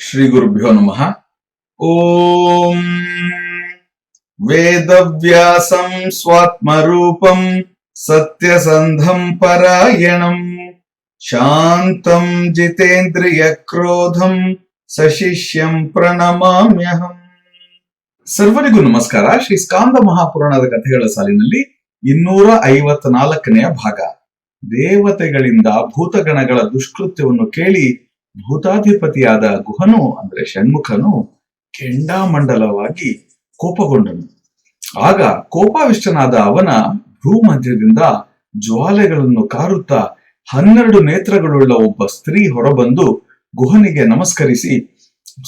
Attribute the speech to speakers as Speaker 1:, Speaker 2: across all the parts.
Speaker 1: ಶ್ರೀ ಗುರುಭ್ಯೋ ನಮಃ. ಓಂ ವೇದವ್ಯಾಸಂ ಸ್ವಾತ್ಮರೂಪಂ ಸತ್ಯಸಂಧಂ ಪರಾಯಣಂ ಶಾಂತಂ ಜಿತೇಂದ್ರಿಯ ಕ್ರೋಧಂ ಸಶಿಷ್ಯಂ ಪ್ರಣಮಾಮ್ಯಹಂ. ಸರ್ವರಿಗೂ ನಮಸ್ಕಾರ. ಶ್ರೀ ಸ್ಕಾಂದ ಮಹಾಪುರಾಣದ ಕಥೆಗಳ ಸಾಲಿನಲ್ಲಿ 254ನೆಯ ಭಾಗ. ದೇವತೆಗಳಿಂದ ಭೂತಗಣಗಳ ದುಷ್ಕೃತ್ಯವನ್ನು ಕೇಳಿ ಭೂತಾಧಿಪತಿಯಾದ ಗುಹನು ಅಂದ್ರೆ ಷಣ್ಮುಖನು ಕೆಂಡಾಮಂಡಲವಾಗಿ ಕೋಪಗೊಂಡನು. ಆಗ ಕೋಪಾವಿಷ್ಟನಾದ ಅವನ ಭ್ರೂಮಧ್ಯದಿಂದ ಜ್ವಾಲೆಗಳನ್ನು ಕಾರುತ್ತಾ 12 ನೇತ್ರಗಳುಳ್ಳ ಒಬ್ಬ ಸ್ತ್ರೀ ಹೊರಬಂದು ಗುಹನಿಗೆ ನಮಸ್ಕರಿಸಿ,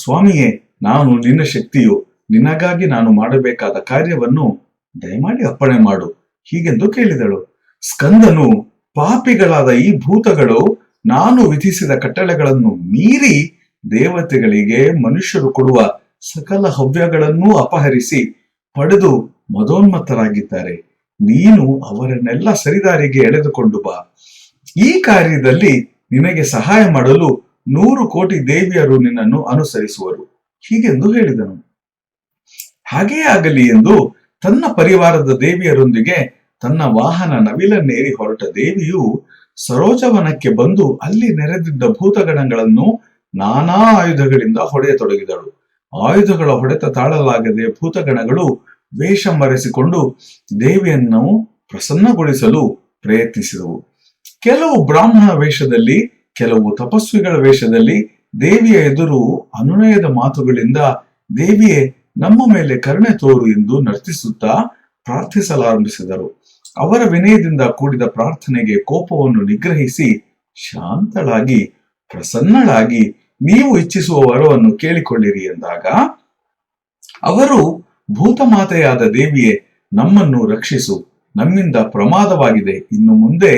Speaker 1: ಸ್ವಾಮಿಯೇ, ನಾನು ನಿನ್ನ ಶಕ್ತಿಯು, ನಿನಗಾಗಿ ನಾನು ಮಾಡಬೇಕಾದ ಕಾರ್ಯವನ್ನು ದಯಮಾಡಿ ಅಪ್ಪಣೆ ಮಾಡು ಹೀಗೆಂದು ಕೇಳಿದಳು. ಸ್ಕಂದನು, ಪಾಪಿಗಳಾದ ಈ ಭೂತಗಳು ನಾನು ವಿಧಿಸಿದ ಕಟ್ಟಳೆಗಳನ್ನು ಮೀರಿ ದೇವತೆಗಳಿಗೆ ಮನುಷ್ಯರು ಕೊಡುವ ಸಕಲ ಹವ್ಯಗಳನ್ನೂ ಅಪಹರಿಸಿ ಪಡೆದು ಮದೋನ್ಮತ್ತರಾಗಿದ್ದಾರೆ. ನೀನು ಅವರನ್ನೆಲ್ಲ ಸರಿದಾರಿಗೆ ಎಳೆದುಕೊಂಡು ಬಾ. ಈ ಕಾರ್ಯದಲ್ಲಿ ನಿನಗೆ ಸಹಾಯ ಮಾಡಲು 100 ಕೋಟಿ ದೇವಿಯರು ನಿನ್ನನ್ನು ಅನುಸರಿಸುವರು ಹೀಗೆಂದು ಹೇಳಿದನು. ಹಾಗೇ ಆಗಲಿ ಎಂದು ತನ್ನ ಪರಿವಾರದ ದೇವಿಯರೊಂದಿಗೆ ತನ್ನ ವಾಹನ ನವಿಲನ್ನೇರಿ ಹೊರಟ ದೇವಿಯು ಸರೋಜವನಕ್ಕೆ ಬಂದು ಅಲ್ಲಿ ನೆರೆದಿದ್ದ ಭೂತಗಣಗಳನ್ನು ನಾನಾ ಆಯುಧಗಳಿಂದ ಹೊಡೆಯತೊಡಗಿದಳು. ಆಯುಧಗಳ ಹೊಡೆತ ತಾಳಲಾಗದೆ ಭೂತಗಣಗಳು ವೇಷ ಮರೆಸಿಕೊಂಡು ದೇವಿಯನ್ನು ಪ್ರಸನ್ನಗೊಳಿಸಲು ಪ್ರಯತ್ನಿಸಿದವು. ಕೆಲವು ಬ್ರಾಹ್ಮಣ ವೇಷದಲ್ಲಿ, ಕೆಲವು ತಪಸ್ವಿಗಳ ವೇಷದಲ್ಲಿ ದೇವಿಯ ಎದುರು ಅನುನಯದ ಮಾತುಗಳಿಂದ ದೇವಿಯೇ ನಮ್ಮ ಮೇಲೆ ಕರುಣೆ ತೋರು ಎಂದು ನರ್ತಿಸುತ್ತಾ ಪ್ರಾರ್ಥಿಸಲಾರಂಭಿಸಿದರು. ಅವರ ವಿನಯದಿಂದ ಕೂಡಿದ ಪ್ರಾರ್ಥನೆಗೆ ಕೋಪವನ್ನು ನಿಗ್ರಹಿಸಿ ಶಾಂತಳಾಗಿ ಪ್ರಸನ್ನಳಾಗಿ ನೀವು ಇಚ್ಛಿಸುವ ವರವನ್ನು ಕೇಳಿಕೊಳ್ಳಿರಿ ಎಂದಾಗ ಅವರು, ಭೂತಮಾತೆಯಾದ ದೇವಿಯೇ, ನಮ್ಮನ್ನು ರಕ್ಷಿಸು, ನಮ್ಮಿಂದ ಪ್ರಮಾದವಾಗಿದೆ, ಇನ್ನು ಮುಂದೆ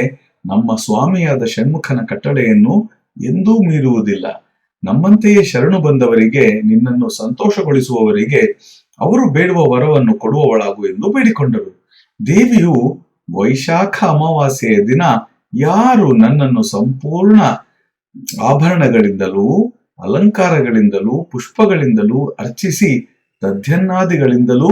Speaker 1: ನಮ್ಮ ಸ್ವಾಮಿಯಾದ ಷಣ್ಮುಖನ ಕಟ್ಟಳೆಯನ್ನು ಎಂದೂ ಮೀರುವುದಿಲ್ಲ. ನಮ್ಮಂತೆಯೇ ಶರಣು ಬಂದವರಿಗೆ, ನಿನ್ನನ್ನು ಸಂತೋಷಗೊಳಿಸುವವರಿಗೆ ಅವರು ಬೇಡುವ ವರವನ್ನು ಕೊಡುವವಳಾಗು ಎಂದು ಬೇಡಿಕೊಂಡರು. ದೇವಿಯು, ವೈಶಾಖ ಅಮಾವಾಸ್ಯೆಯ ದಿನ ಯಾರು ನನ್ನನ್ನು ಸಂಪೂರ್ಣ ಆಭರಣಗಳಿಂದಲೂ ಅಲಂಕಾರಗಳಿಂದಲೂ ಪುಷ್ಪಗಳಿಂದಲೂ ಅರ್ಚಿಸಿ, ದಧ್ಯನ್ನಾದಿಗಳಿಂದಲೂ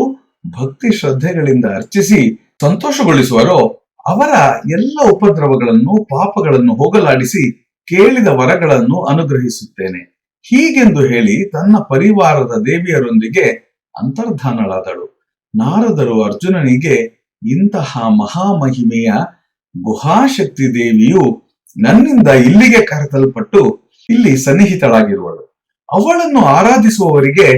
Speaker 1: ಭಕ್ತಿ ಶ್ರದ್ಧೆಗಳಿಂದ ಅರ್ಚಿಸಿ ಸಂತೋಷಗೊಳಿಸುವರೋ ಅವರ ಎಲ್ಲ ಉಪದ್ರವಗಳನ್ನು ಪಾಪಗಳನ್ನು ಹೋಗಲಾಡಿಸಿ ಕೇಳಿದ ವರಗಳನ್ನು ಅನುಗ್ರಹಿಸುತ್ತೇನೆ ಹೀಗೆಂದು ಹೇಳಿ ತನ್ನ ಪರಿವಾರದ ದೇವಿಯರೊಂದಿಗೆ ಅಂತರ್ಧಾನಳಾದಳು. ನಾರದರು ಅರ್ಜುನನಿಗೆ, ಇಂತಹ ಮಹಾಮಹಿಮೆಯ ಗುಹಾಶಕ್ತಿ ದೇವಿಯು ನನ್ನಿಂದ ಇಲ್ಲಿಗೆ ಕರೆತಲ್ಪಟ್ಟು ಇಲ್ಲಿ ಸನ್ನಿಹಿತಳಾಗಿರುವಳು. ಅವಳನ್ನು ಆರಾಧಿಸುವವರಿಗೆ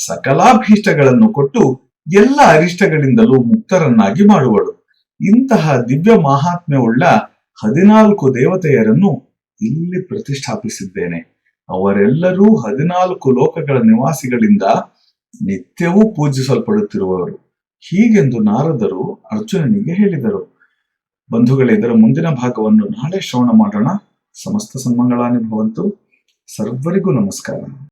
Speaker 1: ಸಕಲಾಭೀಷ್ಟಗಳನ್ನು ಕೊಟ್ಟು ಎಲ್ಲ ಅರಿಷ್ಟಗಳಿಂದಲೂ ಮುಕ್ತರನ್ನಾಗಿ ಮಾಡುವಳು. ಇಂತಹ ದಿವ್ಯ ಮಹಾತ್ಮ್ಯವುಳ್ಳ 14 ದೇವತೆಯರನ್ನು ಇಲ್ಲಿ ಪ್ರತಿಷ್ಠಾಪಿಸಿದ್ದೇನೆ. ಅವರೆಲ್ಲರೂ 14 ಲೋಕಗಳ ನಿವಾಸಿಗಳಿಂದ ನಿತ್ಯವೂ ಪೂಜಿಸಲ್ಪಡುತ್ತಿರುವವರು ಹೀಗೆಂದು ನಾರದರು ಅರ್ಜುನನಿಗೆ ಹೇಳಿದರು. ಬಂಧುಗಳೇ, ಇದರ ಮುಂದಿನ ಭಾಗವನ್ನು ನಾಳೆ ಶ್ರವಣ ಮಾಡೋಣ. ಸಮಸ್ತ ಸನ್ಮಂಗಳಾನಿ ಭವಂತು. ಸರ್ವರಿಗೂ ನಮಸ್ಕಾರ.